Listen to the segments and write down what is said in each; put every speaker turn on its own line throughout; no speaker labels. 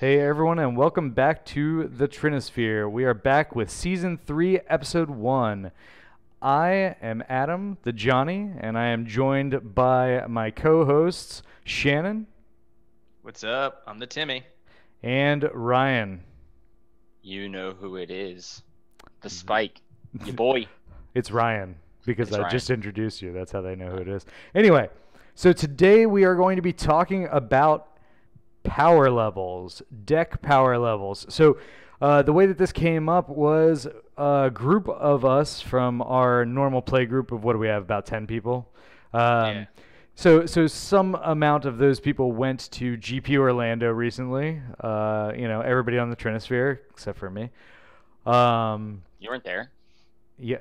Hey everyone, and welcome back to the Trinisphere. We are back with Season 3, Episode 1. I am Adam, the Johnny, and I am joined by my co-hosts, Shannon
What's up? I'm the Timmy.
and Ryan.
You know who it is. The Spike. Your boy.
It's Ryan, because
It's
I
Ryan.
just introduced you. That's how they know who it is. Anyway, so today we are going to be talking about power levels, deck power levels. So the way that this came up was a group of us from our normal play group of what do we have, about 10 people.
Yeah.
So some amount of those people went to GP Orlando recently. Everybody on the Trinisphere except for me.
You weren't there.
Yeah.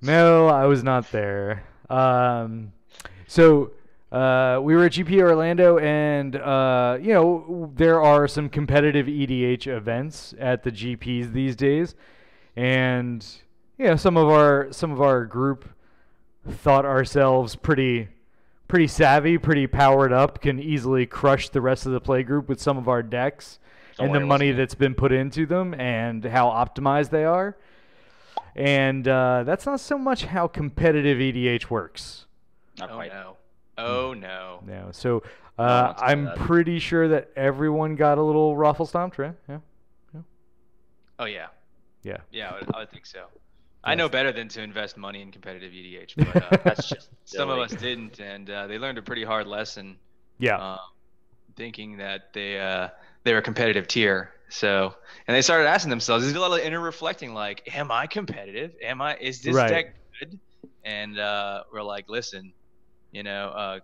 No, I was not there. So we were at GP Orlando, and there are some competitive EDH events at the GPs these days, and some of our group thought ourselves pretty savvy, pretty powered up, can easily crush the rest of the play group with some of our decks
Don't
and
worry,
the
it
money
wasn't me.
that's been put into them and how optimized they are. And that's not so much how competitive EDH works.
Not
Oh
quite.
no. Oh no.
No. So
No one wants to hear
I'm
that.
pretty sure that everyone got a little raffle stomped, right? Yeah.
Oh yeah.
Yeah.
Yeah, I would think so. I know
Yes.
better than to invest money in competitive EDH, but
That's just
some of
silly.
us didn't, and they learned a pretty hard lesson,
Yeah.
thinking that they were a competitive tier. So, and they started asking themselves, there's a lot of inner reflecting, like, am I competitive? Is this
Right.
deck good? And we're like, listen, I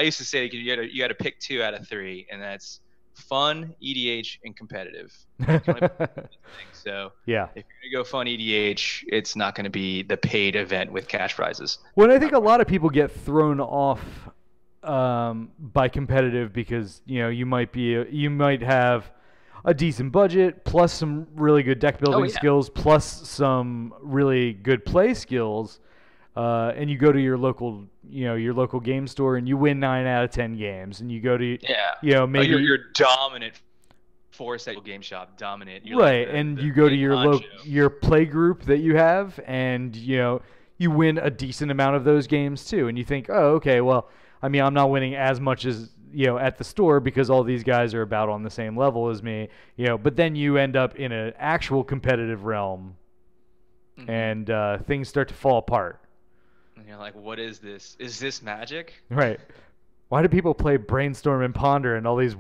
used to say you got to pick 2 out of 3, and that's fun, EDH, and competitive. You can only pick one of those things. So
Yeah.
if you're gonna go fun EDH, it's not going to be the paid event with cash prizes.
Well, I think a lot of people get thrown off by competitive because you might have a decent budget plus some really good deck building
yeah.
skills plus some really good play skills, and you go to your local game store and you win 9 out of 10 games, and you go to
Yeah.
maybe
You're dominant. Force at your game shop, dominant. You're
right,
like
and
the
you go to
big
your
honcho.
your play group that you have, and you win a decent amount of those games too, and you think, oh, okay, well, I mean, I'm not winning as much as at the store because all these guys are about on the same level as me, but then you end up in an actual competitive realm,
Mhm.
and things start to fall apart.
And you're like, what is this? Is this magic?
Right. Why do people play Brainstorm and Ponder and all these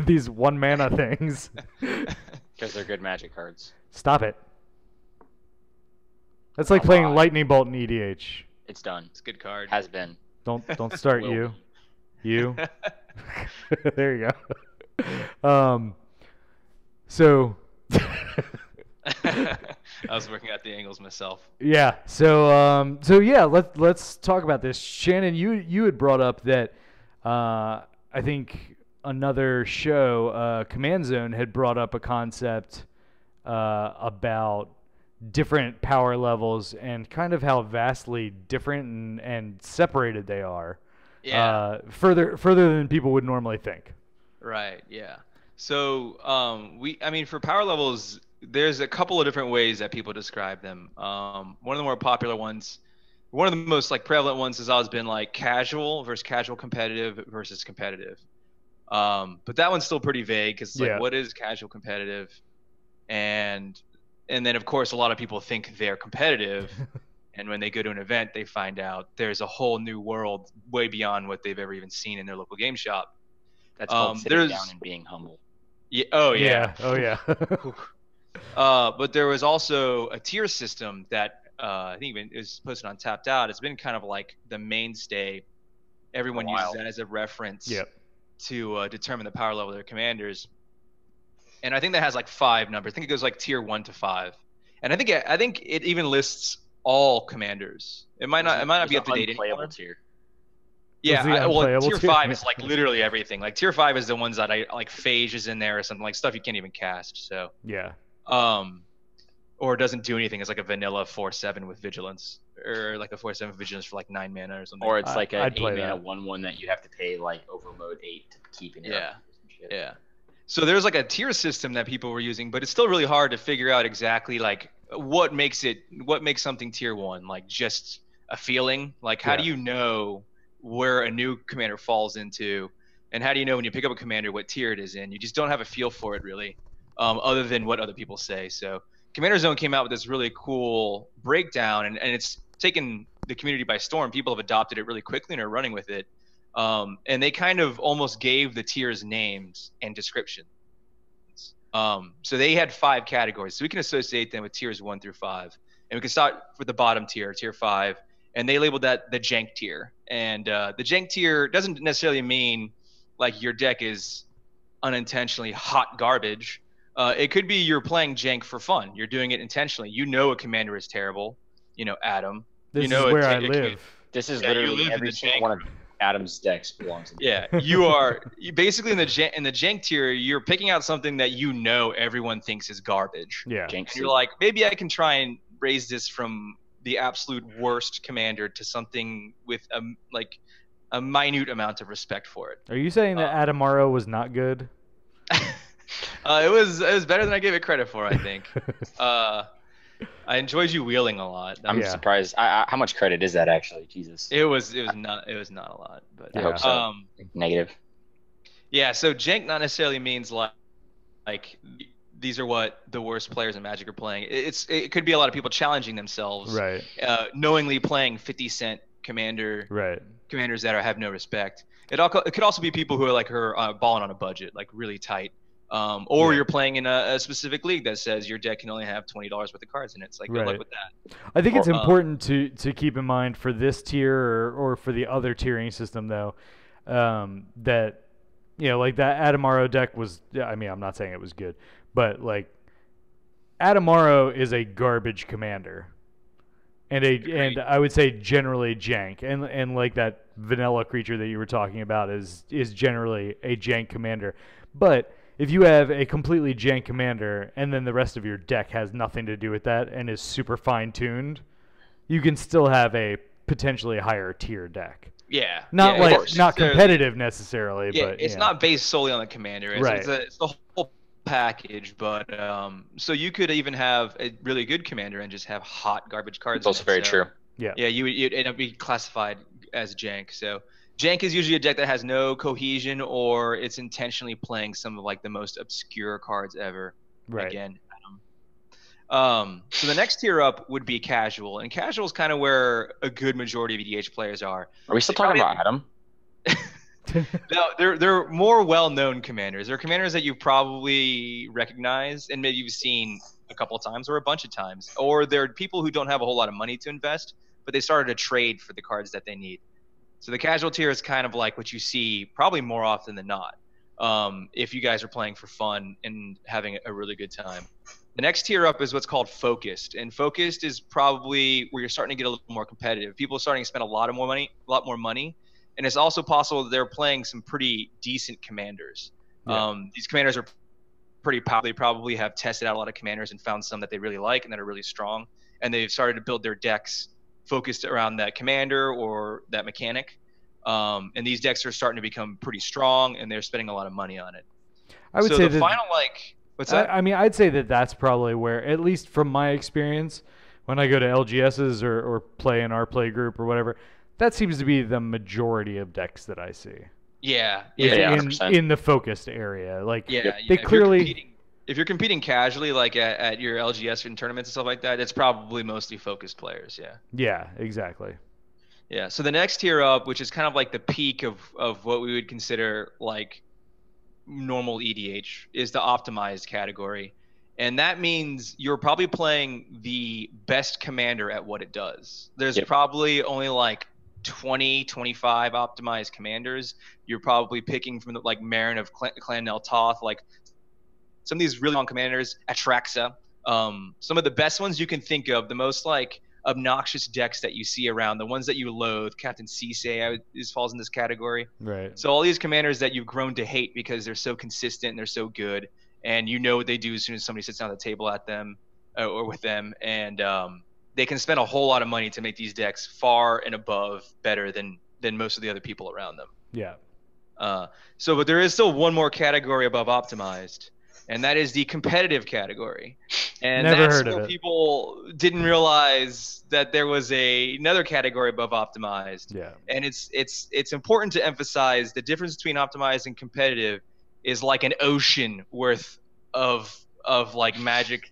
these one mana things?
Because they're good magic cards.
Stop it. That's like
Not
playing
lie.
Lightning Bolt in EDH.
It's done.
It's a good card.
Has been.
Don't start
Will
you.
be.
You. There you go. So
I was working out the angles myself.
yeah. So yeah, let's talk about this. Shannon, you had brought up that I think another show, Command Zone, had brought up a concept about different power levels and kind of how vastly different and separated they are.
Yeah.
Further than people would normally think.
Right. Yeah. So I mean, for power levels, there's a couple of different ways that people describe them. One of the more popular ones, one of the most like prevalent ones, has always been like casual versus casual, competitive versus competitive. But that one's still pretty vague because it's like,
Yeah.
what is casual competitive? And then of course a lot of people think they're competitive, and when they go to an event, they find out there's a whole new world way beyond what they've ever even seen in their local game shop.
That's called sitting
There's-
down and being humble.
Yeah. Oh yeah.
Oh yeah.
But there was also a tier system that I think even is posted on Tapped Out. It's been kind of like the mainstay. Everyone
For a
uses
while.
that as a reference
Yep.
to determine the power level of their commanders. And I think that has like 5 numbers. I think it goes like tier 1 to 5. And I think it even lists all commanders. It might not be up to date
Unplayable
anymore.
tier.
Yeah,
the unplayable
tier
tier?
5 is like literally everything. Like tier 5 is the ones that I like. Phage is in there or something, like stuff you can't even cast. So
Yeah.
or doesn't do anything. It's like a vanilla 4/7 with vigilance or like a 4/7 Vigilance for like 9 mana or something.
Or it's like an
I'd
8
play
mana
that.
1/1 that you have to pay like Overload 8 to keep in your
Yeah.
army or some shit.
Yeah. So there's like a tier system that people were using, but it's still really hard to figure out exactly like what makes something tier 1, like just a feeling. Like how do you know where a new commander falls into, and how do you know when you pick up a commander what tier it is in? You just don't have a feel for it really, other than what other people say. So Commander Zone came out with this really cool breakdown, and it's taken the community by storm. People have adopted it really quickly and are running with it. And they kind of almost gave the tiers names and descriptions. So they had 5 categories. So we can associate them with tiers 1 through 5. And we can start with the bottom tier, tier 5. And they labeled that the Jank tier. And the Jank tier doesn't necessarily mean like your deck is unintentionally hot garbage. It could be you're playing Jank for fun. You're doing it intentionally. You know a commander is terrible. You know, Adam.
This
you know
is where I live.
This is
Yeah, you
literally
live in
every
the
single
Jank
one of Adam's decks belongs to me.
Yeah, you basically in the Jank tier, you're picking out something that you know everyone thinks is garbage.
Yeah.
Jank
And you're like, maybe I can try and raise this from the absolute worst commander to something with a minute amount of respect for it.
Are you saying that Adamaro was not good?
It was better than I gave it credit for, I think. I enjoyed you wheeling a lot.
I'm surprised. How much credit is that actually? Jesus.
It was not a lot, but
I hope so. Negative.
Yeah, so Jank not necessarily means like these are what the worst players in Magic are playing. It could be a lot of people challenging themselves,
Right.
Knowingly playing 50-cent commanders that have no respect. It could also be people who are balling on a budget, like really tight. Or you're playing in a specific league that says your deck can only have $20 worth of cards in it. It's like good luck with that.
I think it's important to keep in mind for this tier or for the other tiering system though, that like that Adamaro deck was. I mean, I'm not saying it was good, but like Adamaro is a garbage commander, and I would say generally jank, and like that vanilla creature that you were talking about is generally a jank commander, but if you have a completely jank commander and then the rest of your deck has nothing to do with that and is super fine-tuned, you can still have a potentially higher tier deck.
Yeah.
Not competitive necessarily, but
it's not based solely on the commander.
Right.
It's the whole package, but so you could even have a really good commander and just have hot garbage cards.
It's also very true.
Yeah. Yeah, you'd end up being classified as jank. So Jank is usually a deck that has no cohesion, or it's intentionally playing some of like the most obscure cards ever.
Right.
Again, so the next tier up would be casual, and casual is kind of where a good majority of EDH players are.
Are we still talking about Adam?
No, they're more well-known commanders. They're commanders that you probably recognize and maybe you've seen a couple of times or a bunch of times, or they're people who don't have a whole lot of money to invest, but they started a trade for the cards that they need. So the casual tier is kind of like what you see probably more often than not, if you guys are playing for fun and having a really good time. The next tier up is what's called focused, and focused is probably where you're starting to get a little more competitive. People are starting to spend a lot more money, and it's also possible that they're playing some pretty decent commanders. Yeah. These commanders are pretty powerful. They probably have tested out a lot of commanders and found some that they really like and that are really strong, and they've started to build their decks focused around that commander or that mechanic. And these decks are starting to become pretty strong, and they're spending a lot of money on it.
I would say
the final what's that?
I mean, I'd say that's probably where, at least from my experience, when I go to LGSs or play in our playgroup or whatever, that seems to be the majority of decks that I see.
Yeah.
In the focused area, like they clearly.
If you're competing casually, like at your LGS and tournaments and stuff like that, it's probably mostly focused players. Yeah.
Yeah, exactly.
Yeah. So the next tier up, which is kind of like the peak of what we would consider like normal EDH, is the optimized category. And that means you're probably playing the best commander at what it does. There's probably only like 20, 25 optimized commanders. You're probably picking from like Marin of Clan Nel Toth, like some of these really long commanders, Atraxa. Some of the best ones you can think of, the most like obnoxious decks that you see around, the ones that you loathe. Captain Cisse falls in this category.
Right.
So all these commanders that you've grown to hate because they're so consistent and they're so good, and you know what they do as soon as somebody sits down at the table at them or with them, and they can spend a whole lot of money to make these decks far and above better than most of the other people around them.
Yeah.
But there is still one more category above optimized, and that is the competitive category. And
Never
that's
heard of
where
it.
people didn't realize that there was another category above optimized.
Yeah.
And it's important to emphasize the difference between optimized and competitive is like an ocean worth of like Magic,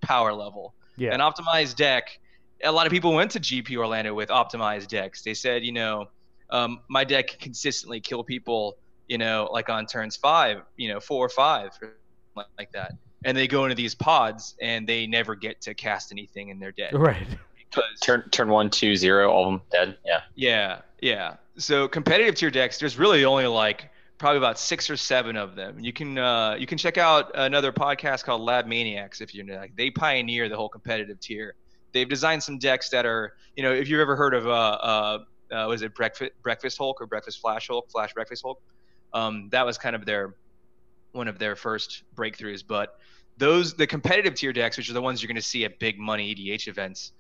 power level.
Yeah.
An optimized deck, a lot of people went to GP Orlando with optimized decks. They said, my deck can consistently kill people, like on turns 5, 4 or 5, or like that. And they go into these pods and they never get to cast anything and they're dead.
Right.
Because
turn 1, 2, 0, all of them dead. Yeah.
Yeah. So competitive tier decks, there's really only like probably about 6 or 7 of them. You can check out another podcast called Lab Maniacs if you're like, they pioneer the whole competitive tier. They've designed some decks that are, if you've ever heard of was it Breakfast Hulk or Breakfast Flash Hulk, Flash Breakfast Hulk? That was kind of one of their first breakthroughs. But the competitive tier decks, which are the ones you're going to see at big money EDH events,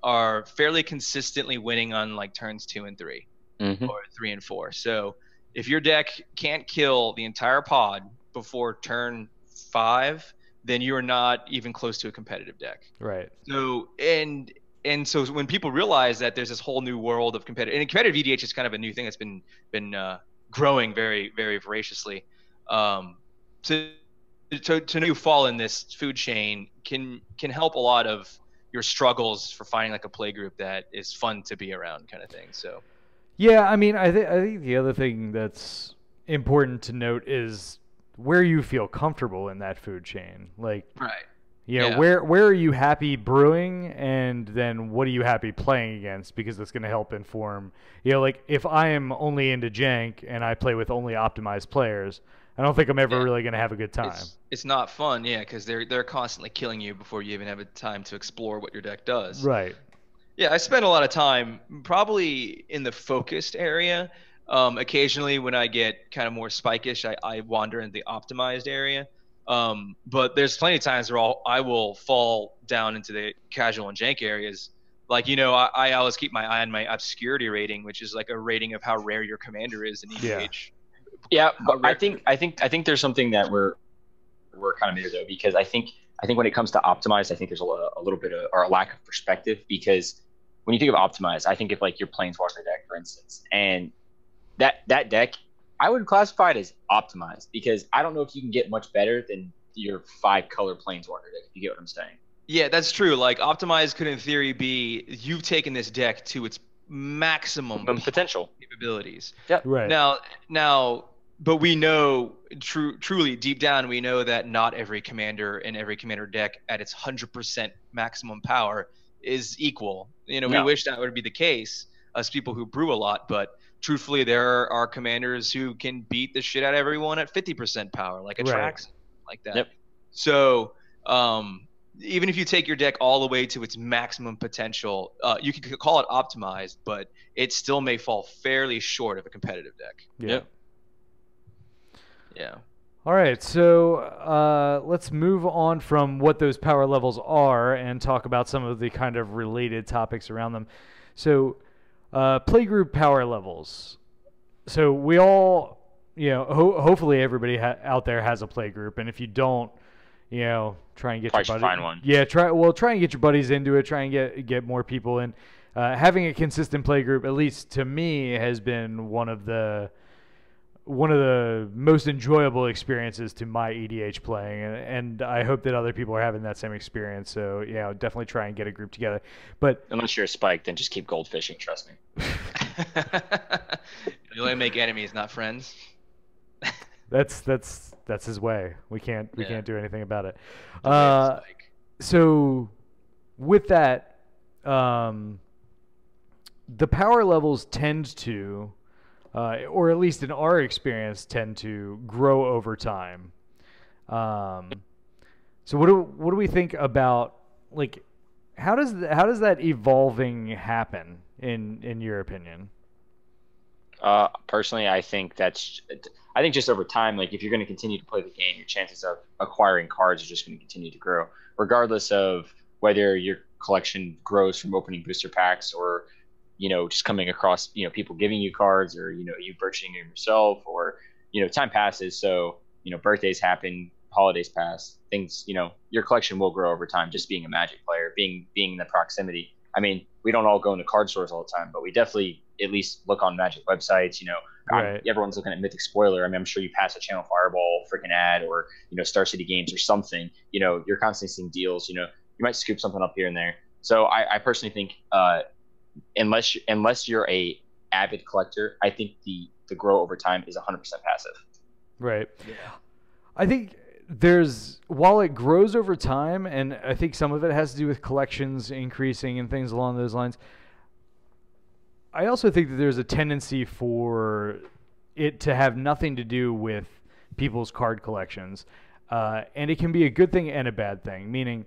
are fairly consistently winning on like turns 2 and 3, or 3 and 4. So if your deck can't kill the entire pod before turn 5, then you are not even close to a competitive deck.
Right.
So so when people realize that there's this whole new world of competitive, and competitive EDH is kind of a new thing that's been growing very, very voraciously. To know you fall in this food chain can help a lot of your struggles for finding like a play group that is fun to be around, kind of thing. So.
Yeah, I mean, I think the other thing that's important to note is where you feel comfortable in that food chain. Like,
right.
Where are you happy brewing, and then what are you happy playing against? Because that's going to help inform. Like if I am only into Jank and I play with only optimized players, I don't think I'm ever really going to have a good time.
It's not fun, because they're constantly killing you before you even have a time to explore what your deck does.
Right.
Yeah, I spend a lot of time probably in the focused area. Occasionally when I get kind of more spikish, I wander into the optimized area. But there's plenty of times where I will fall down into the casual and jank areas. Like, I always keep my eye on my obscurity rating, which is like a rating of how rare your commander is in EDH.
Yeah, but I think there's something that we're kind of near though, because I think when it comes to optimized, I think there's a little bit of, or a lack of perspective, because when you think of optimized, I think if like your planeswalker deck, for instance, and that deck, I would classify it as optimized, because I don't know if you can get much better than your 5-color planeswalker deck, if you get what I'm saying.
Yeah, that's true. Like optimized could in theory be you've taken this deck to its maximum
potential
capabilities.
Yeah.
Right.
Now, but we know truly deep down, we know that not every commander and every commander deck at its 100% maximum power is equal. We wish that would be the case, us people who brew a lot, but truthfully, there are commanders who can beat the shit out of everyone at 50% power, like a Trax, like that.
Yep.
So even if you take your deck all the way to its maximum potential, you could call it optimized, but it still may fall fairly short of a competitive deck.
Yeah.
Yeah.
All right, so let's move on from what those power levels are and talk about some of the kind of related topics around them. So, playgroup power levels. So we all, hopefully everybody out there has a playgroup, and if you don't, try and get your buddies.
Find one.
Yeah, try and get your buddies into it. Try and get more people in. Having a consistent playgroup, at least to me, has been one of the most enjoyable experiences to my EDH playing, and I hope that other people are having that same experience. So definitely try and get a group together. But
unless you're a spike, then just keep goldfishing. Trust me.
You only make enemies, not friends.
That's his way. We can't do anything about it. So with that, the power levels tend to, or at least in our experience, tend to grow over time. So what do we think about, like, how does that evolving happen in your opinion?
Personally, I think just over time, like if you're going to continue to play the game, your chances of acquiring cards are just going to continue to grow, regardless of whether you're collection grows from opening booster packs, or just coming across people giving you cards, or you purchasing them yourself, or time passes. So birthdays happen, holidays pass, things, your collection will grow over time. Just being a Magic player, being in the proximity. I mean, we don't all go into card stores all the time, but we definitely at least look on Magic websites.
Right.
Everyone's looking at Mythic Spoiler. I mean, I'm sure you pass a Channel Fireball freaking ad, or Star City Games or something. You're constantly seeing deals. You might scoop something up here and there. So I personally think unless you're a avid collector, I think the grow over time is 100% passive.
Right. Yeah. I think while it grows over time, and I think some of it has to do with collections increasing and things along those lines, I also think that there's a tendency for it to have nothing to do with people's card collections. And it can be a good thing and a bad thing, meaning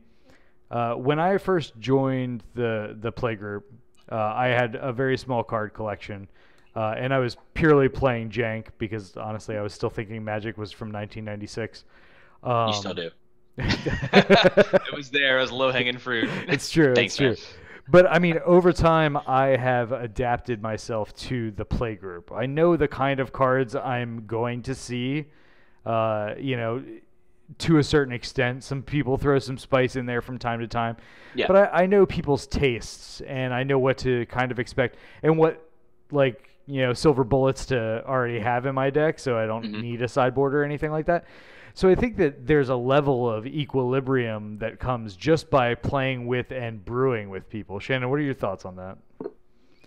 when I first joined the Playgroup, I had a very small card collection, and I was purely playing Jank because, honestly, I was still thinking Magic was from 1996.
You still do.
It was there. It was low-hanging fruit.
It's true.
Thanks,
it's true. But, I mean, over time, I have adapted myself to the Playgroup. I know the kind of cards I'm going to see, to a certain extent. Some people throw some spice in there from time to time.
Yeah.
But I know people's tastes, and I know what to kind of expect, and what, silver bullets to already have in my deck, so I don't need a sideboard or anything like that. So I think that there's a level of equilibrium that comes just by playing with and brewing with people. Shannon, what are your thoughts on that?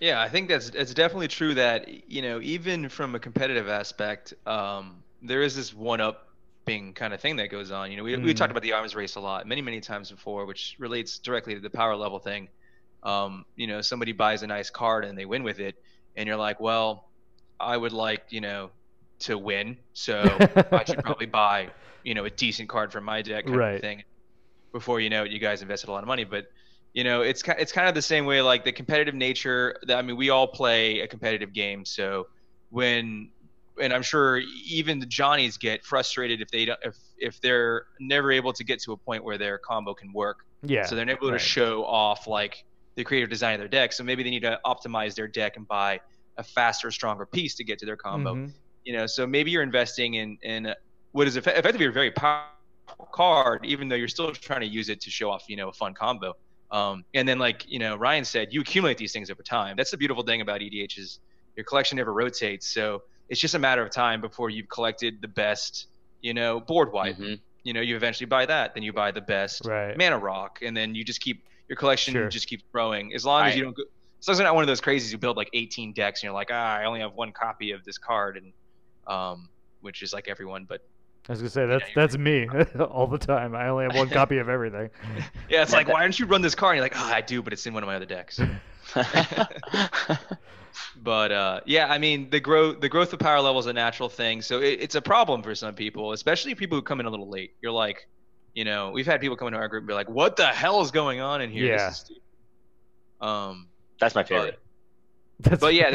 Yeah, I think it's definitely true that, even from a competitive aspect, there is this one-upping kind of thing that goes on. We talked about the arms race a lot, many, many times before, which relates directly to the power level thing. Somebody buys a nice card and they win with it, and you're like, well, I would like, to win, so I should probably buy, a decent card from my deck kind of thing. Before you know it, you guys invested a lot of money. But, it's kind of the same way, like the competitive nature. We all play a competitive game, so and I'm sure even the Johnnies get frustrated if they're never able to get to a point where their combo can work.
Yeah.
So they're never able to show off like the creative design of their deck. So maybe they need to optimize their deck and buy a faster, stronger piece to get to their combo. So maybe you're investing in what is effectively a very powerful card, even though you're still trying to use it to show off, a fun combo. And then, like, Ryan said, you accumulate these things over time. That's the beautiful thing about EDH is your collection never rotates. So it's just a matter of time before you've collected the best, board wipe. You eventually buy that, then you buy the best mana rock, and then you just keep your collection just keeps growing. As long as you don't go, as long as you're not one of those crazies who build like 18 decks and you're like, I only have one copy of this card, and which is like everyone, but
I was gonna say that's me all the time. I only have one copy of everything.
Yeah, it's like, why don't you run this card? And you're like, I do, but it's in one of my other decks. But the growth of power level is a natural thing. So it's a problem for some people, especially people who come in a little late. You're like, we've had people come into our group and be like, what the hell is going on in here?
Yeah.
This is stupid.
That's my favorite.
But yeah,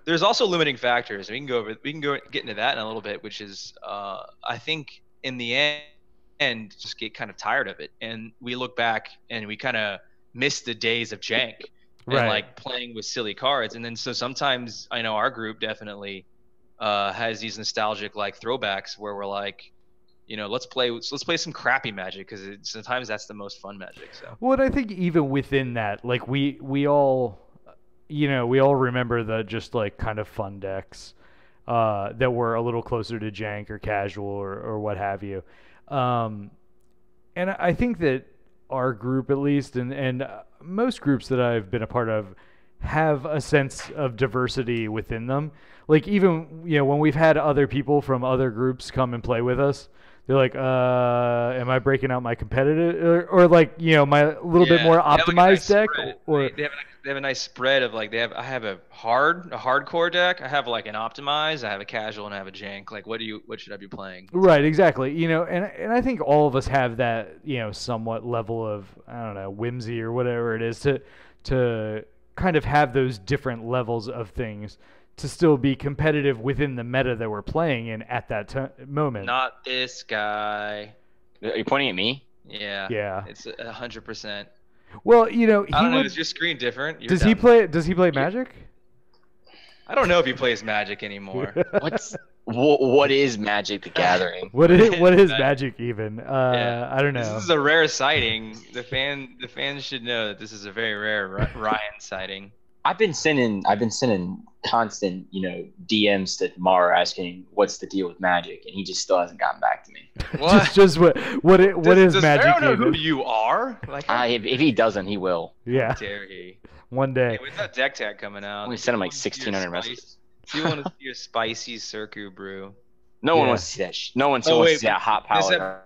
there's also limiting factors. We can get into that in a little bit, which is I think in the end just get kind of tired of it, and we look back and we kind of miss the days of Jank and like playing with silly cards. And then so sometimes I know our group definitely has these nostalgic like throwbacks where we're like, let's play some crappy Magic, because sometimes that's the most fun Magic. So
well, I think even within that, like we all remember the just like kind of fun decks that were a little closer to Jank or casual or what have you. And I think that our group, at least, and most groups that I've been a part of, have a sense of diversity within them. Like even when we've had other people from other groups come and play with us, they're like, am I breaking out my competitive or like my little bit more optimized deck? Or
they have a nice spread of like I have a hardcore deck, I have like an optimized, I have a casual, and I have a Jank. Like what should I be playing?
Right, exactly. And I think all of us have that somewhat level of, I don't know, whimsy or whatever it is to kind of have those different levels of things to still be competitive within the meta that we're playing in at that moment.
Not this guy.
Are you pointing at me?
Yeah.
Yeah.
It's 100%.
Well, you know,
I don't know. Is your screen different?
Does he play Magic?
I don't know if he plays Magic anymore.
What is Magic the Gathering?
What is Magic even? I don't know.
This is a rare sighting. The fans should know that this is a very rare Ryan sighting.
I've been sending constant, DMs to Mar asking what's the deal with Magic, and he just still hasn't gotten back to me.
What?
just what is Magic?
I don't know who you are. Like,
if he doesn't, he will.
Yeah.
How dare he?
One day.
Hey, when's that deck tag coming out?
We sent him like 1,600 messages.
Do you want to see your spicy Circu brew?
No one wants to see that. No one wants to see that hot power.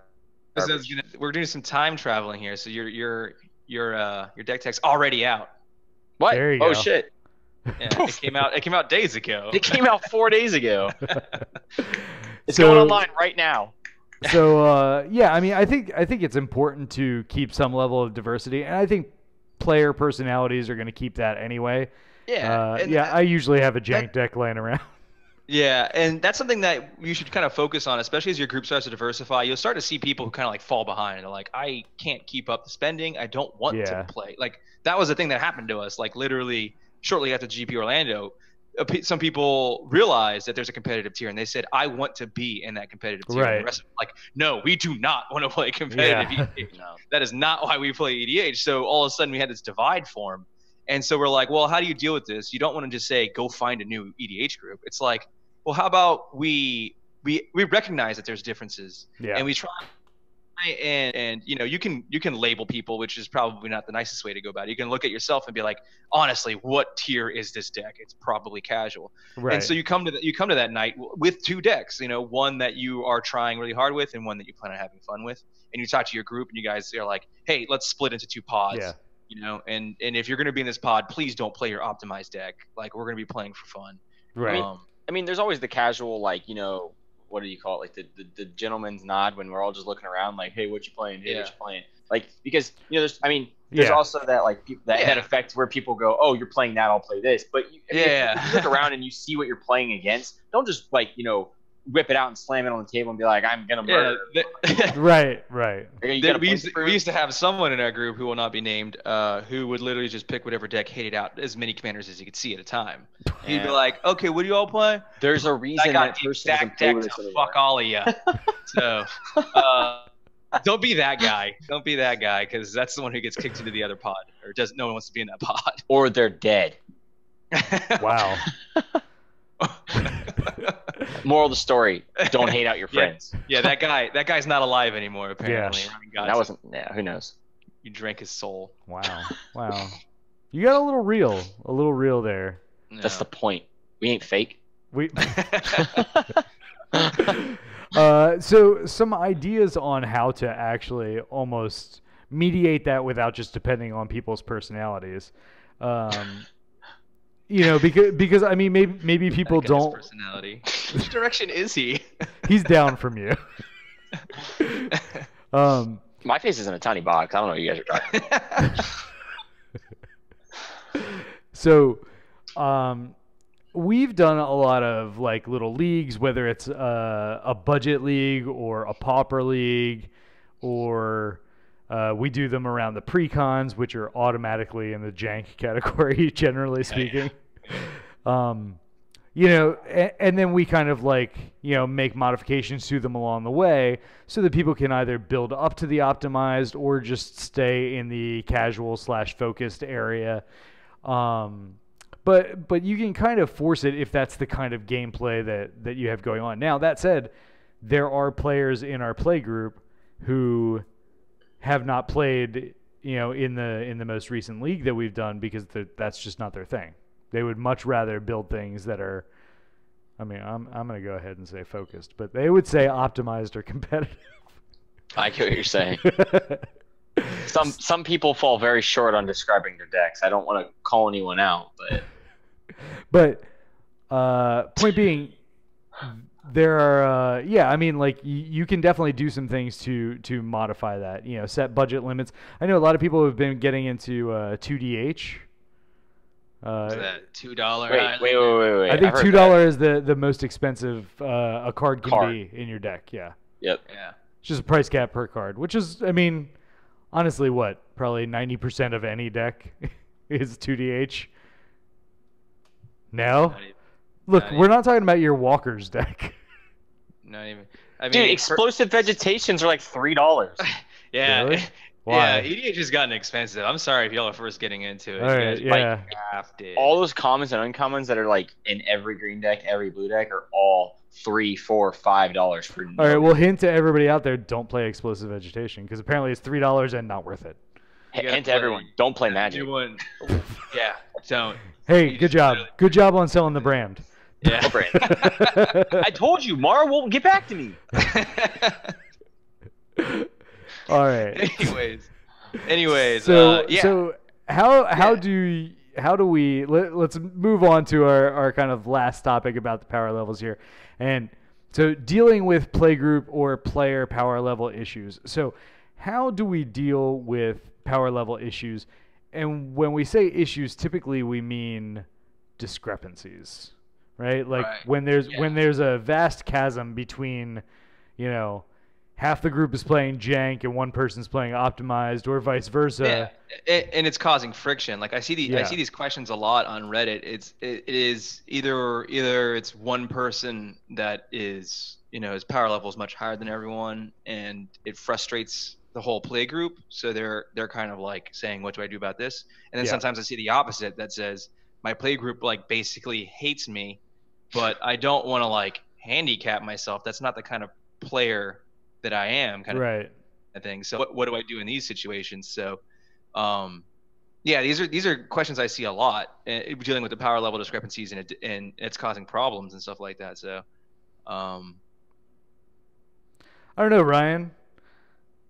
We're doing some time traveling here, so your deck tag's already out.
What?
There you go.
Shit!
Yeah, it came out days ago.
It came out 4 days ago. It's going online right now.
So yeah, I mean, I think it's important to keep some level of diversity, and I think player personalities are going to keep that anyway.
Yeah.
I usually have a Jank deck laying around.
Yeah, and that's something that you should kind of focus on, especially as your group starts to diversify. You'll start to see people who kind of like fall behind. They're like, I can't keep up the spending. I don't want to play. Like, that was the thing that happened to us. Like, literally shortly after GP Orlando, some people realized that there's a competitive tier, and they said, I want to be in that competitive tier.
Right.
And the rest of them were like, no, we do not want to play competitive EDH. No. That is not why we play EDH. So all of a sudden we had this divide form. And so we're like, well, how do you deal with this? You don't want to just say, go find a new EDH group. It's like, well, how about we recognize that there's differences, and we try and you can label people, which is probably not the nicest way to go about it. You can look at yourself and be like, honestly, what tier is this deck? It's probably casual. Right. And so you come to that night with 2 decks, one that you are trying really hard with and one that you plan on having fun with. And you talk to your group and you guys are like, hey, let's split into 2 pods. Yeah. And if you're going to be in this pod, please don't play your optimized deck. Like, we're going to be playing for fun.
Right.
I mean, there's always the casual, like, what do you call it? Like the gentleman's nod when we're all just looking around, like, hey, what you playing? Hey, what you playing? Like, because there's also that that effect where people go, oh, you're playing that, I'll play this. But if you look around and you see what you're playing against, don't just whip it out and slam it on the table and be like, I'm gonna murder.
Right.
We used to have someone in our group who will not be named, who would literally just pick whatever deck, hated out as many commanders as he could see at a time. He'd be like, okay, what do you all play?
There's a reason that person isn't
deck to fuck all of you. So don't be that guy. Don't be that guy, because that's the one who gets kicked into the other pod, or no one wants to be in that pod.
Or they're dead.
Wow.
Moral of the story: don't hate out your friends.
Yeah, that guy's not alive anymore. Apparently,
that wasn't. Yeah, who knows?
You drank his soul.
Wow. You got a little real there.
No.
That's the point. We ain't fake.
So some ideas on how to actually almost mediate that without just depending on people's personalities. Because I mean, maybe people don't.
Personality. Which direction is he?
He's down from you.
My face is in a tiny box. I don't know what you guys are talking about.
So, we've done a lot of little leagues, whether it's a budget league or a pauper league, or we do them around the pre-cons, which are automatically in the jank category, generally speaking. And then we kind of make modifications to them along the way so that people can either build up to the optimized or just stay in the casual/focused area. But you can kind of force it if that's the kind of gameplay that you have going on. Now, that said, there are players in our play group who have not played, in the most recent league that we've done, because that's just not their thing. They would much rather build things that are, I'm going to go ahead and say focused, but they would say optimized or competitive.
I get what you're saying. Some people fall very short on describing their decks. I don't want to call anyone out,
but point being, there are you can definitely do some things to modify that. Set budget limits. I know a lot of people have been getting into 2DH.
Is that $2?
Wait.
I think $2 is the most expensive a card can be in your deck. Yeah.
Yep.
Yeah.
It's just a price cap per card, which is, honestly, what? Probably 90% of any deck is 2DH. No?
Not even,
Look,
not
we're
even,
not talking about your Walker's deck.
not even. I mean,
Dude, explosive vegetations are like $3.
Yeah.
Really?
Yeah,
Why?
EDH has gotten expensive. I'm sorry if y'all are first getting into it.
All
You
right,
guys
yeah.
have to.
All those commons and uncommons that are like in every green deck, every blue deck are all $3, $4, $5 for no
All right, well,
reason.
hint to everybody out there, don't play explosive vegetation because apparently it's $3 and not worth it.
You gotta
Hint to
play-
everyone, don't play Magic.
Anyone- yeah, don't.
Hey,
You
good
just
job.
literally-
Good job on selling the brand.
Yeah.
What brand? I told you, Mara won't get back to me.
All right.
Anyways,
So
yeah.
so how do we let's move on to our kind of last topic about the power levels here. And so dealing with playgroup or player power level issues. So how do we deal with power level issues? And when we say issues, typically we mean discrepancies, right? Like
Right.
when there's a vast chasm between, you know, half the group is playing Jank and one person's playing optimized, or vice versa.
Yeah, and it's causing friction. Like I see
Yeah.
these questions a lot on Reddit. It is either it's one person that is, you know, his power level is much higher than everyone, and it frustrates the whole play group. So they're kind of like saying, what do I do about this? And then
Yeah.
sometimes I see the opposite that says my play group like basically hates me, but I don't want to like handicap myself. That's not the kind of player that I am, kind of
Right.
thing. So what do I do in these situations? So, yeah, these are questions I see a lot, dealing with the power level discrepancies and it's causing problems and stuff like that. So,
I don't know, Ryan.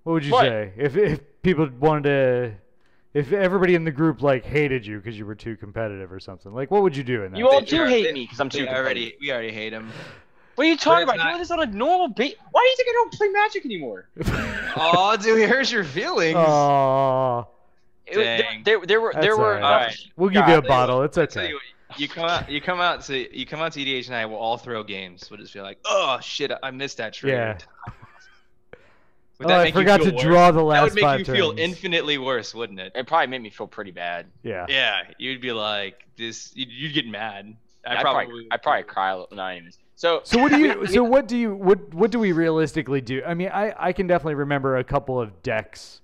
What would you
What?
say if people wanted to, if everybody in the group like hated you because you were too competitive or something? Like, what would you do in that?
You all
situation?
do hate me because I'm too competitive.
we already hate him.
What are you talking
But
about?
it's
Doing this on a normal base? Why do you think I don't play Magic anymore?
Oh, dude, it hurts your feelings.
Aw,
Dang.
There were
That's all right.
All right.
we'll give
God,
you a
tell you
bottle. It's
I'll tell
okay.
you what, you come out to EDH Night. We'll all throw games. We'll just be like, oh shit, I missed that trade.
Yeah.
Would
Oh, I
make you
forgot
feel
to
worse?
draw the
That
last
would make
5
you feel
turns.
infinitely worse, wouldn't it?
It probably made me feel pretty bad.
Yeah.
Yeah, you'd be like this. You'd get mad.
I'd probably cry a little. No, anyways. So
So what do we realistically do? I mean, I can definitely remember a couple of decks,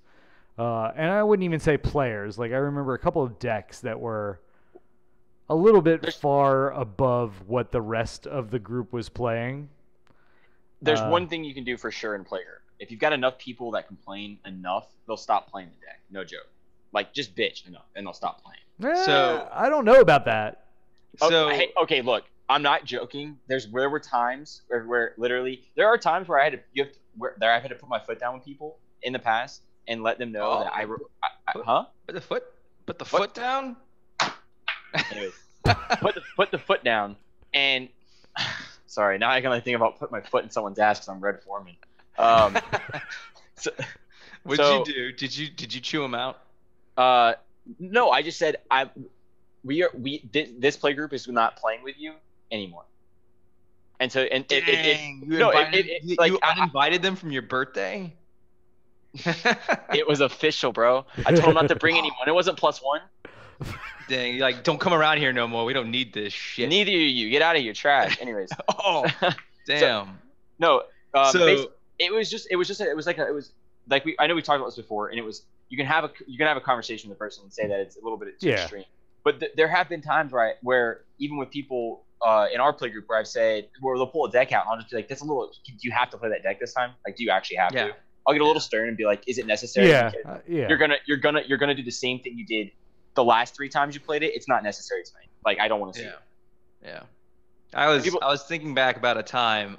and I wouldn't even say players. Like I remember a couple of decks that were a little bit far above what the rest of the group was playing.
there's one thing you can do for sure in Playgroup. If you've got enough people that complain enough, they'll stop playing the deck. No joke. Like just bitch enough, and they'll stop playing.
So-
I don't know about that.
So
Okay, look, I'm not joking. There were times where literally there are times where I had to put my foot down with people in the past and let them know that huh?
put the foot down.
Anyways, put the foot down and sorry, now I can only think about putting my foot in someone's ass because I'm Red Foreman.
What'd
so-
you do? Did you chew him out?
No, I just said this play group is not playing with you anymore. And so
you uninvited them from your birthday.
it was official, bro. I told him not to bring anyone. It wasn't +1.
Dang, you're like, don't come around here no more. We don't need this shit.
Neither of you. Get out of here, trash. Anyways.
Oh, damn.
No.
So-
it was like I know we talked about this before, and it was you can have a conversation with the person and say that it's a little bit too
Yeah.
extreme. But there have been times where even with people in our play group where I've said where they'll pull a deck out and I'll just be like, that's a little. Do you have to play that deck this time? Like, do you actually have
Yeah.
to? I'll get a little stern and be like, is it necessary?
Yeah.
Because
Yeah.
You're gonna do the same thing you did the last 3 times you played it. It's not necessary tonight. Like, I don't want to see it.
Yeah. I was thinking back about a time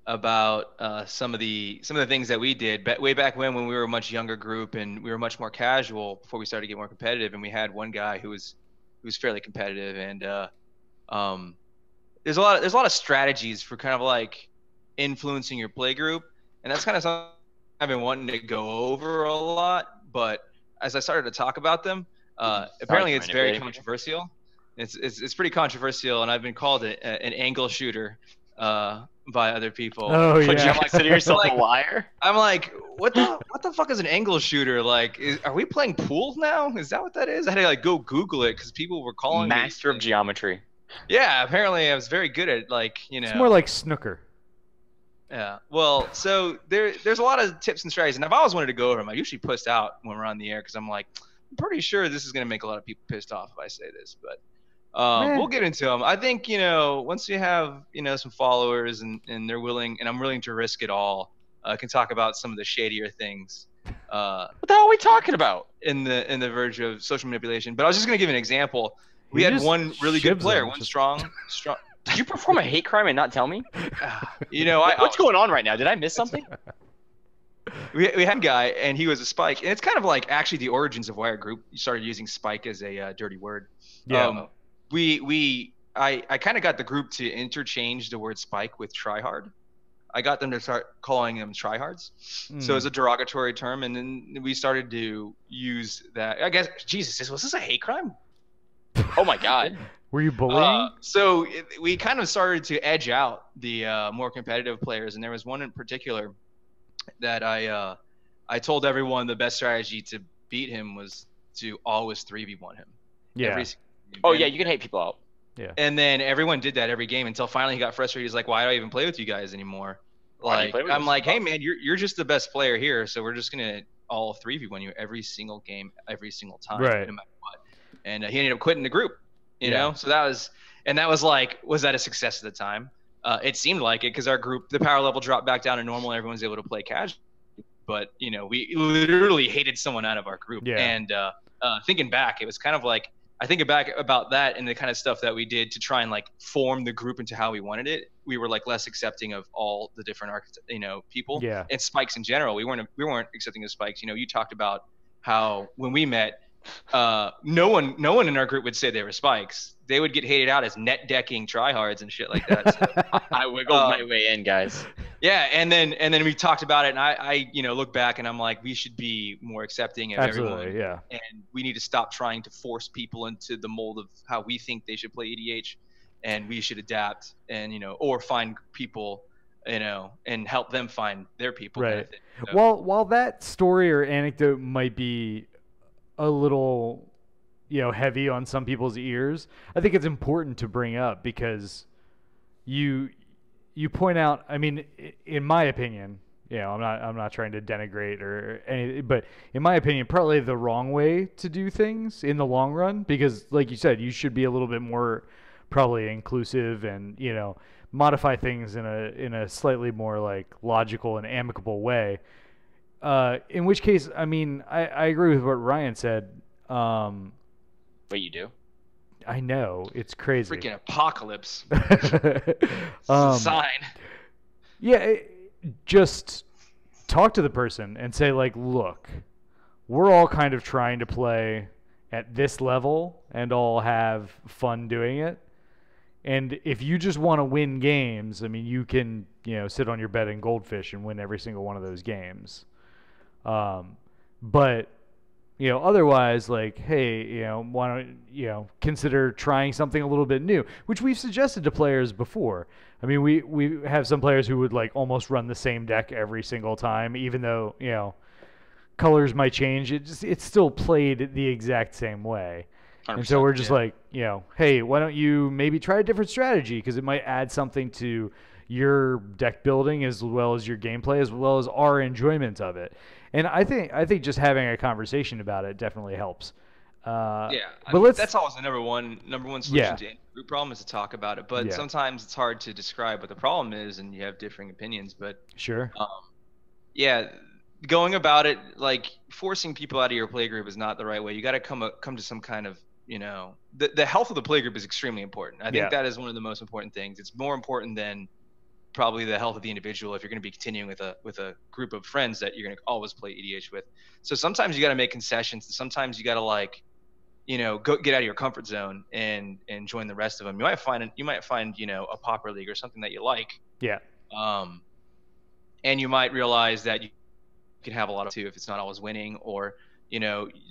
about some of the things that we did way back when we were a much younger group and we were much more casual before we started to get more competitive, and we had one guy who was fairly competitive, and there's a lot of strategies for kind of like influencing your play group, and that's kind of something I've been wanting to go over a lot, but as I started to talk about them, apparently it's very controversial. It's pretty controversial, and I've been called an angle shooter by other people.
Oh
Would you
yeah.
consider yourself
Like,
a liar?
I'm like, what the fuck is an angle shooter? Like, are we playing pool now? Is that what that is? I had to like go Google it because people were calling
Master
me.
of geometry.
Yeah, apparently I was very good at like,
It's more like snooker.
Yeah. Well, so there's a lot of tips and strategies, and I've always wanted to go over them. I usually post out when we're on the air because I'm like, I'm pretty sure this is gonna make a lot of people pissed off if I say this, but we'll get into them. I think once you have some followers and they're willing, and I'm willing to risk it all, I can talk about some of the shadier things.
What the hell are we talking about?
In the verge of social manipulation. But I was just gonna give an example. We
He
had
just
one really good
shivs
player,
them,
one
just-
strong.
Did you perform a hate crime and not tell me? What's going on right now? Did I miss something?
We had a guy, and he was a spike, and it's kind of like actually the origins of why our group started using spike as a dirty word.
Yeah.
I kind of got the group to interchange the word spike with tryhard. I got them to start calling them tryhards. So it's a derogatory term, and then we started to use that. I guess, Jesus, was this a hate crime?
Oh my God.
Were you bullying?
So we kind of started to edge out the more competitive players, and there was one in particular that I told everyone the best strategy to beat him was to always 3v1 him.
Yeah.
Oh yeah, you can hate people out.
Yeah.
And then everyone did that every game until finally he got frustrated. He's like, "Why do I even play with you guys anymore?" Like, I'm like, "Hey man, you're just the best player here, so we're just gonna all 3v1 you every single game, every single time,
Right.
no matter what." And he ended up quitting the group. You know, so that was like, was that a success at the time? It seemed like it because our group, the power level dropped back down to normal, and everyone's able to play casual. But we literally hated someone out of our group.
Yeah.
And thinking back, it was kind of like, I think back about that and the kind of stuff that we did to try and like form the group into how we wanted it. We were like less accepting of all the different people.
Yeah.
And spikes in general. We weren't accepting of spikes. You talked about how when we met, no one in our group would say they were spikes. They would get hated out as net decking tryhards and shit like that. So,
I wiggled my way in, guys.
yeah, and then we talked about it, and I look back and I'm like, we should be more accepting of
Absolutely,
everyone.
yeah.
And we need to stop trying to force people into the mold of how we think they should play EDH, and we should adapt and or find people and help them find their people.
Right.
Kind of thing. So,
While that story or anecdote might be a little heavy on some people's ears, I think it's important to bring up because you point out, I mean, in my opinion, I'm not trying to denigrate or anything, but in my opinion, probably the wrong way to do things in the long run, because like you said, you should be a little bit more probably inclusive and modify things in a slightly more like logical and amicable way. In which case, I mean, I agree with what Ryan said.
Wait, you do?
I know, it's crazy.
freaking apocalypse. It's a sign.
Yeah, just talk to the person and say like, look, we're all kind of trying to play at this level and all have fun doing it. And if you just want to win games, I mean, you can, sit on your bed in Goldfish and win every single one of those games. But otherwise, like, hey, why don't consider trying something a little bit new, which we've suggested to players before. I mean, we have some players who would like almost run the same deck every single time, even though colors might change. It's still played the exact same way. And so we're just like, hey, why don't you maybe try a different strategy, because it might add something to your deck building as well as your gameplay, as well as our enjoyment of it. And I think just having a conversation about it definitely helps.
But that's always the number one solution to any group problem is to talk about it. But sometimes it's hard to describe what the problem is, and you have differing opinions. But
sure,
going about it like forcing people out of your playgroup is not the right way. You got to come to some kind of the health of the playgroup is extremely important. I think that is one of the most important things. It's more important than probably the health of the individual if you're going to be continuing with a group of friends that you're going to always play EDH with. So sometimes you got to make concessions, and sometimes you got to like go get out of your comfort zone and join the rest of them. You might find a pauper league or something that you like, and you might realize that you can have a lot of too if it's not always winning, or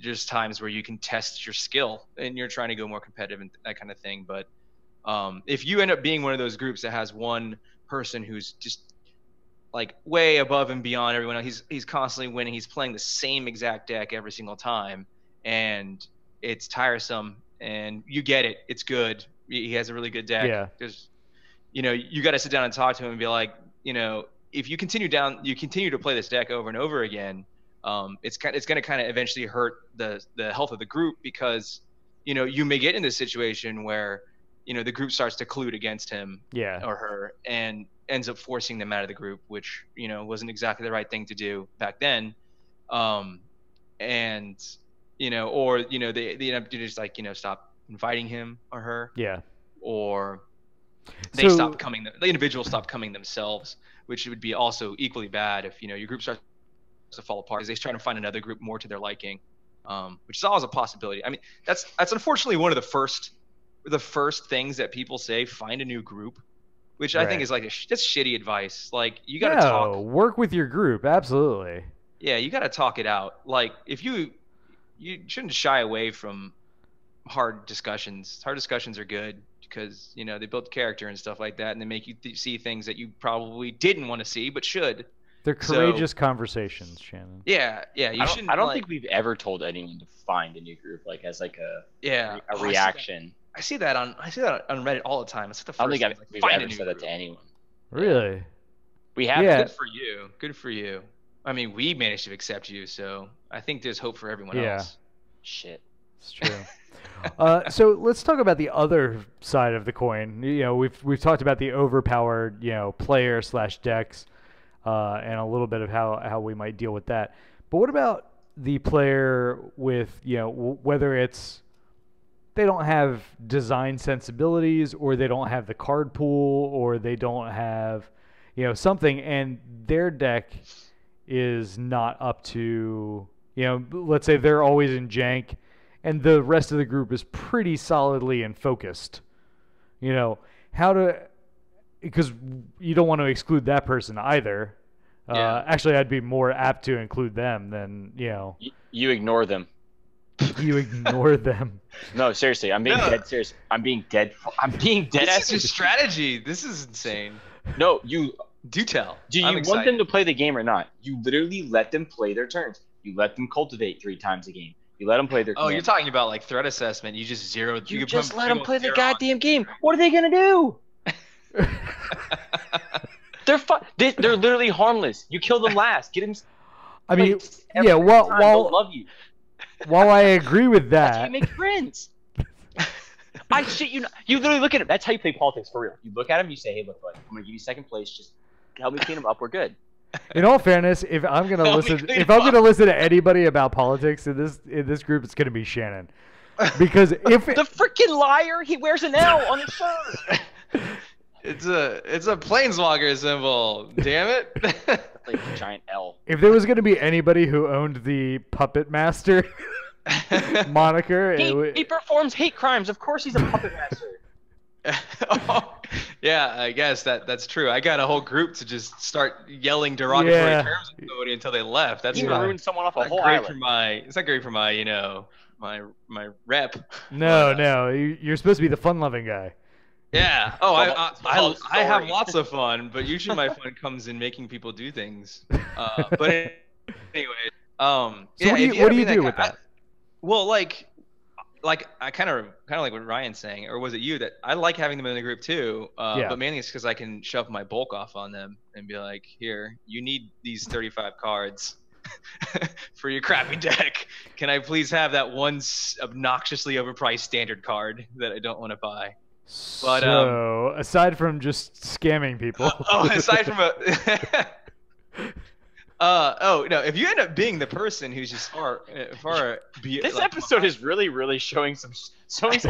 there's times where you can test your skill and you're trying to go more competitive and that kind of thing. But if you end up being one of those groups that has one person who's just like way above and beyond everyone else. He's constantly winning. He's playing the same exact deck every single time, and it's tiresome. And you get it. It's good. He has a really good deck.
Yeah.
There's, you got to sit down and talk to him and be like, if you continue to play this deck over and over again, it's going to kind of eventually hurt the health of the group, because you may get in this situation where the group starts to collude against him or her and ends up forcing them out of the group, which wasn't exactly the right thing to do back then. And or they end up just like stop inviting him or her, or they stop coming, the individuals stop coming themselves, which would be also equally bad if your group starts to fall apart, because they try to find another group more to their liking, which is always a possibility. I mean, that's unfortunately one of the first things that people say: find a new group, which I think is like that's shitty advice. Like, you got to
work with your group. Absolutely.
Yeah, you got to talk it out. Like, if you shouldn't shy away from hard discussions. Hard discussions are good because they build character and stuff like that, and they make you see things that you probably didn't want to see but should.
They're courageous conversations, Shannon.
Yeah. You shouldn't.
I don't think we've ever told anyone to find a new group, like as like a reaction.
I see that on Reddit all the time. It's like the first.
I don't think we've ever said that to anyone.
Really?
We have.
Yeah.
Good for you. I mean, we managed to accept you, so I think there's hope for everyone else.
Shit.
It's true. So let's talk about the other side of the coin. We've talked about the overpowered, player / decks, and a little bit of how we might deal with that. But what about the player with, whether it's they don't have design sensibilities, or they don't have the card pool, or they don't have, something, and their deck is not up to, let's say they're always in Jank, and the rest of the group is pretty solidly and focused. Because you don't want to exclude that person either. Actually, I'd be more apt to include them than,
You ignore them.
You ignore them.
No, seriously, I'm being dead serious. I'm being dead.
This is your strategy. This is insane.
No, you
do tell.
Do you want them to play the game or not? You literally let them play their turns. You let them cultivate 3 times a game. You let them play their.
You're talking about like threat assessment. You just zeroed.
You just let them play the goddamn game. What are they gonna do? They're literally harmless. You kill them last. Get them.
I mean, while
love you.
While I agree with that,
that's how you make friends. I shit you. You literally look at him. That's how you play politics for real. You look at him. You say, "Hey, look, bud, I'm gonna give you second place. Just help me clean him up. We're good."
In all fairness, if I'm gonna listen to anybody about politics in this group, it's gonna be Shannon, because if
the freaking liar, he wears an L on his shirt.
It's a planeswalker symbol. Damn it!
Like a giant L.
If there was gonna be anybody who owned the Puppet Master moniker,
he performs hate crimes. Of course, he's a puppet master.
Yeah, I guess that's true. I got a whole group to just start yelling derogatory terms at somebody until they left. That's
ruined someone off a whole island.
It's not great for my my rep.
No, you're supposed to be the fun-loving guy.
Yeah. Oh, I have lots of fun, but usually my fun comes in making people do things. But anyway,
so what do you do with that?
Well, like I kind of like what Ryan's saying, or was it you, that I like having them in the group too? But mainly it's because I can shove my bulk off on them and be like, here, you need these 35 cards for your crappy deck. Can I please have that one obnoxiously overpriced standard card that I don't want to buy? But,
so aside from just scamming people,
aside from no, if you end up being the person who's just far
this episode is really showing some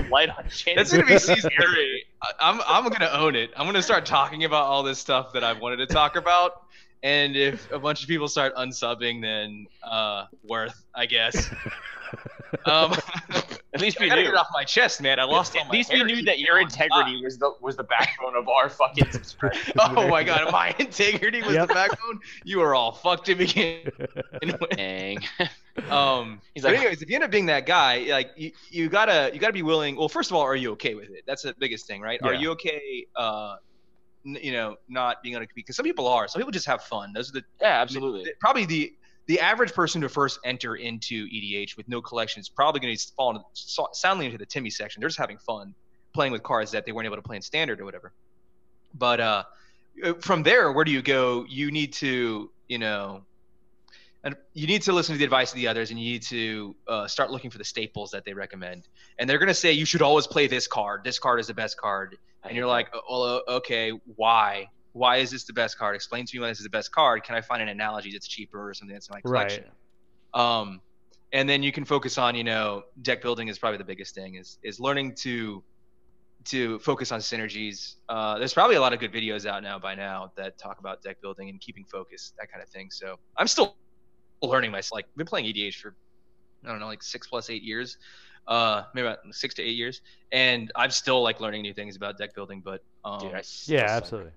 light on Shane.
That's gonna be season 3. I'm gonna own it. I'm gonna start talking about all this stuff that I've wanted to talk about, and if a bunch of people start unsubbing, then worth, I guess.
At least we
knew.
knew.
Get it off my chest, man. I lost all my.
At least we knew that your integrity was the backbone of our fucking subscribers.
Oh my god, my integrity was the backbone. You were all fucked to begin with.
Dang.
He's like, anyways, if you end up being that guy, like you gotta be willing. Well, first of all, are you okay with it? That's the biggest thing, right?
Yeah.
Are you okay not being able to compete, because some people are. Some people just have fun. Those are
absolutely.
Probably the average person to first enter into EDH with no collection is probably going to fall soundly into the Timmy section. They're just having fun playing with cards that they weren't able to play in standard or whatever. But from there, where do you go? You need to, and you need to listen to the advice of the others, and you need to start looking for the staples that they recommend. And they're going to say you should always play this card. This card is the best card. And you're like, well, okay, why? Why is this the best card? Explain to me why this is the best card. Can I find an analogy that's cheaper or something that's in my collection?
Right.
And then you can focus on, deck building is probably the biggest thing, is learning to focus on synergies. There's probably a lot of good videos out now that talk about deck building and keeping focus, that kind of thing. So I'm still learning myself. Like, I've been playing EDH for, I don't know, like 6 + 8 years, maybe about 6 to 8 years, and I'm still like learning new things about deck building. But
yeah, absolutely.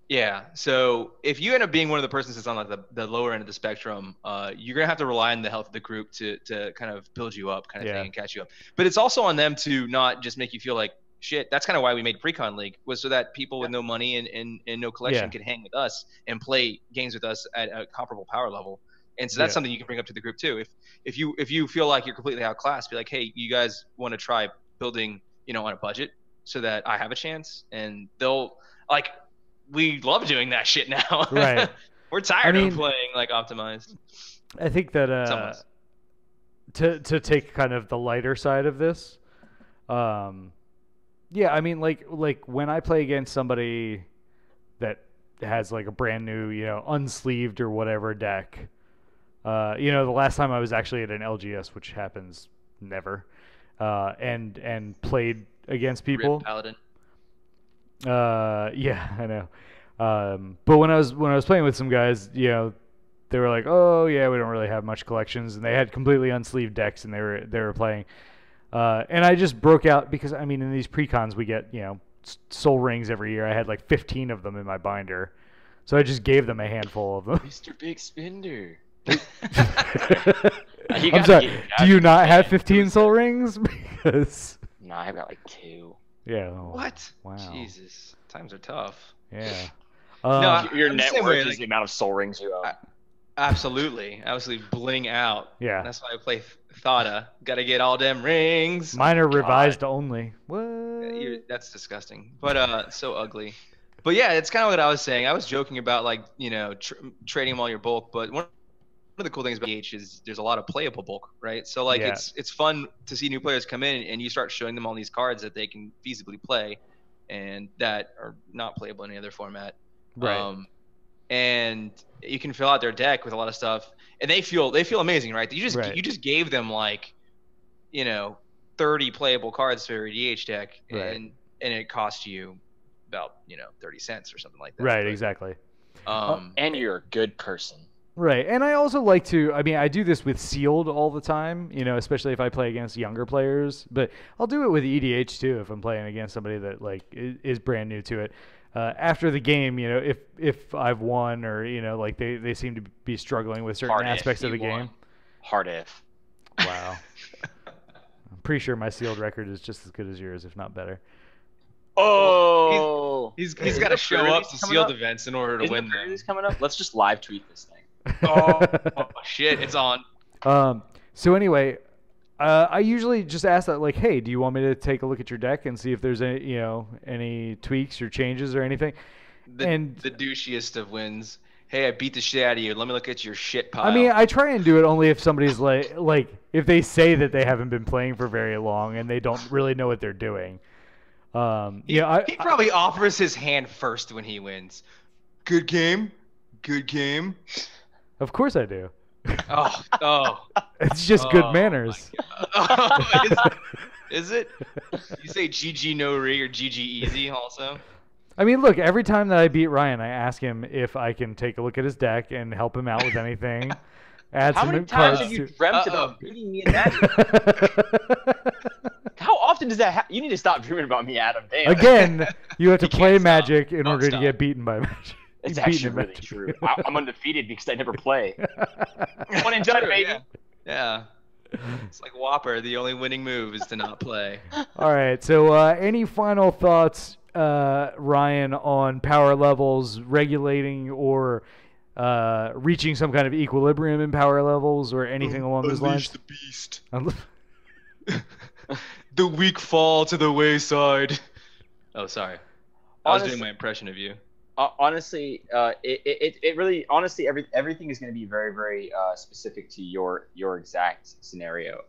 Yeah. So if you end up being one of the persons that's on like the lower end of the spectrum, you're gonna have to rely on the health of the group to kind of build you up, kind of thing, and catch you up. But it's also on them to not just make you feel like shit. That's kind of why we made Precon League, was so that people with no money and no collection could hang with us and play games with us at a comparable power level. And so that's something you can bring up to the group too. If you feel like you're completely outclassed, be like, hey, you guys want to try building, on a budget so that I have a chance? And they'll like. We love doing that shit now.
Right.
We're tired of playing like optimized.
I think that to take kind of the lighter side of this, yeah, I mean, like when I play against somebody that has like a brand new, unsleeved or whatever deck, the last time I was actually at an LGS, which happens never, and played against people.
Rip Paladin.
Yeah, I know. But when I was playing with some guys, they were like, "Oh yeah, we don't really have much collections," and they had completely unsleeved decks, and they were playing. And I just broke out because I mean, in these precons we get soul rings every year. I had like 15 of them in my binder, so I just gave them a handful of them.
Mr. Big Spender.
I'm sorry. Do you not have 15 soul rings? Because
no, I've got like 2.
Yeah.
What?
Wow.
Jesus, times are tough.
Yeah.
No, your net worth is the amount of soul rings you own.
Absolutely bling out.
Yeah.
That's why I play Thada. Got to get all them rings.
Mine are revised only. What?
That's disgusting. But so ugly. But yeah, it's kind of what I was saying. I was joking about like trading them all your bulk, but one of the cool things about EDH is there's a lot of playable bulk, right? So like it's fun to see new players come in and you start showing them all these cards that they can feasibly play and that are not playable in any other format.
Right.
And you can fill out their deck with a lot of stuff and they feel amazing, right? You just gave them like 30 playable cards for your EDH deck and it cost you about 30 cents or something like that.
Right, exactly.
And you're a good person.
Right, and I also like to, I mean, I do this with sealed all the time, especially if I play against younger players, but I'll do it with EDH too if I'm playing against somebody that like is brand new to it. After the game, if I've won or, like they seem to be struggling with certain aspects of the game.
Hard if.
Wow. I'm pretty sure my sealed record is just as good as yours, if not better.
Oh!
He's got to show up to sealed events in order to win them.
Coming up? Let's just live tweet this thing.
Oh shit, it's on.
So anyway, I usually just ask that, like, hey, do you want me to take a look at your deck and see if there's any tweaks or changes or anything?
The douchiest of wins. Hey, I beat the shit out of you. Let me look at your shit pile.
I mean, I try and do it only if somebody's like if they say that they haven't been playing for very long and they don't really know what they're doing. He
probably offers his hand first when he wins. Good game. Good game.
Of course I do.
Oh.
It's just good manners.
Is it? You say GG no re or GG easy also?
I mean, look, every time that I beat Ryan, I ask him if I can take a look at his deck and help him out with anything.
How many times have you dreamt about beating me in Magic? How often does that happen? You need to stop dreaming about me, Adam. Damn.
Again, you have to play Magic in order to get beaten by Magic.
It's actually really true. I'm undefeated because I never play. One and done, baby.
Yeah. It's like Whopper. The only winning move is to not play.
All right. So any final thoughts Ryan on power levels regulating or reaching some kind of equilibrium in power levels or anything along those lines?
Unleash the beast. The weak fall to the wayside. Oh, sorry. I was doing my impression of you.
Honestly, it really everything is going to be very, very specific to your exact scenario.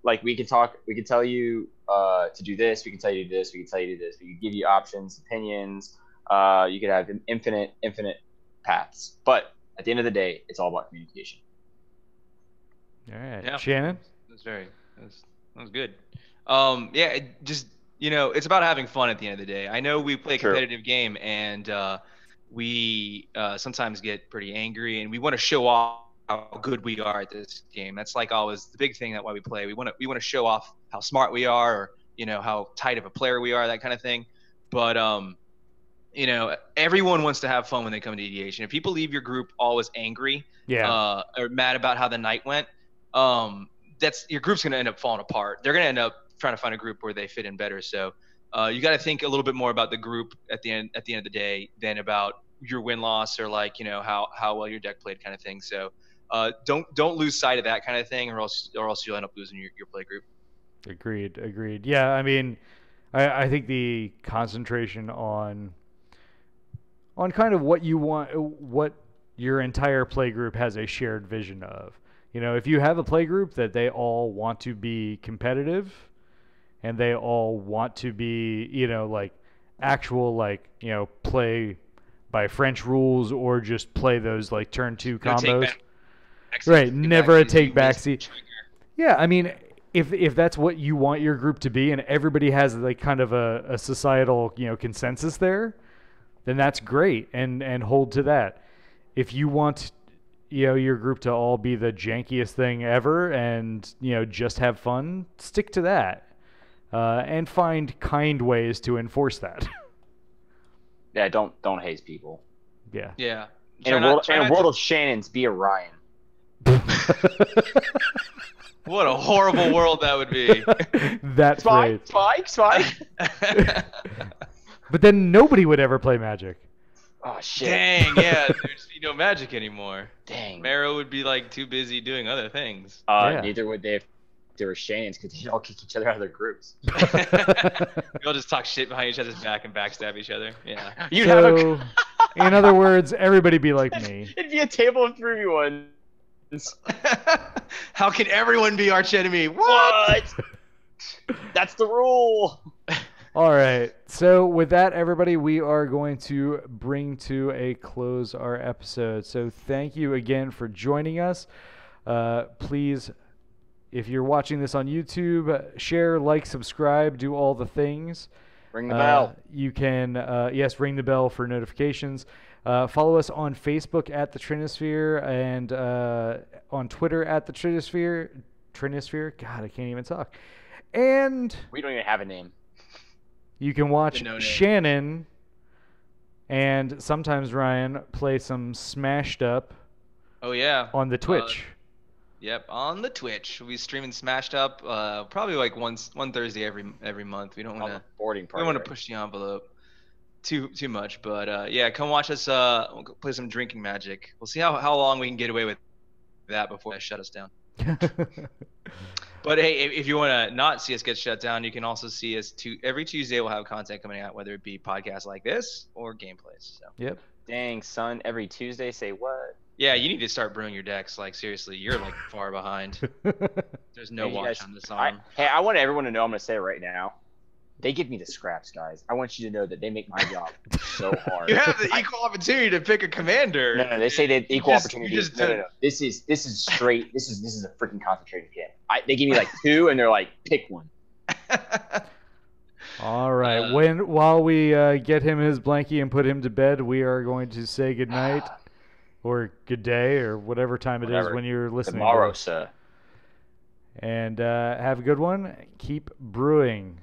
Like we could tell you to do this, we can tell you to do this, we can tell you to do this. We could give you options, opinions. You could have infinite paths. But at the end of the day, it's all about communication.
All right,
yeah.
Shannon.
That was good. Yeah, it's about having fun at the end of the day. I know we play a competitive game, and we sometimes get pretty angry, and we want to show off how good we are at this game. That's like always the big thing that why we play. We want to show off how smart we are, or how tight of a player we are, that kind of thing. But everyone wants to have fun when they come to EDH, and if people leave your group always angry, or mad about how the night went, that's your group's going to end up falling apart. They're going to end up trying to find a group where they fit in better. So you got to think a little bit more about the group at the end of the day than about your win-loss or how well your deck played kind of thing. So don't lose sight of that kind of thing, or else you'll end up losing your play group.
Agreed. Yeah, I mean, I think the concentration on kind of what you want, what your entire play group has a shared vision of. If you have a play group that they all want to be competitive and they all want to be, actual, play by French rules or just play those, turn 2 combos. Right, never a take back seat. Yeah, I mean, if that's what you want your group to be and everybody has, kind of a societal, consensus there, then that's great and hold to that. If you want your group to all be the jankiest thing ever and just have fun, stick to that and find kind ways to enforce that.
Yeah, don't haze people.
Yeah.
In a world of Shannons, be a Ryan.
What a horrible world that would be.
That's right.
Spike.
But then nobody would ever play Magic.
Oh shit!
Dang, yeah, there's no Magic anymore.
Dang.
Marrow would be too busy doing other things.
Neither would they if they were Shannons, because they'd all kick each other out of their groups.
We all just talk shit behind each other's back and backstab each other. Yeah.
In other words, everybody be like me.
It'd be a table of 3v1s.
How can everyone be arch enemy?
What? That's the rule.
All right. So with that, everybody, we are going to bring to a close our episode. So thank you again for joining us. Please, if you're watching this on YouTube, share, like, subscribe, do all the things.
Ring the bell.
You can, ring the bell for notifications. Follow us on Facebook at the Trinisphere and on Twitter at the Trinisphere. God, I can't even talk. And
we don't even have a name.
You can watch Shannon and sometimes Ryan play some Smashed Up.
Oh yeah.
On the Twitch.
Yep, on the Twitch. We'll be streaming Smashed Up probably one Thursday every month. We don't want to
boarding party.
We don't want to push the envelope too much, but come watch us play some drinking Magic. We'll see how long we can get away with that before they shut us down. But hey, if you want to not see us get shut down, you can also see us every Tuesday. We'll have content coming out, whether it be podcasts like this or gameplays. So.
Yep.
Dang, son, every Tuesday, say what?
Yeah, you need to start brewing your decks. Seriously, you're far behind. There's no watch on this on.
I want everyone to know. I'm gonna say it right now. They give me the scraps, guys. I want you to know that they make my job so hard.
You have the equal opportunity to pick a commander.
No, they say they equal opportunity. No. This is straight. This is a freaking concentrated game. They give me 2, and they're like, pick one.
All right. While we get him his blankie and put him to bed, we are going to say good night, or good day, or whatever time it is when you're listening.
Tomorrow, sir.
And have a good one. Keep brewing.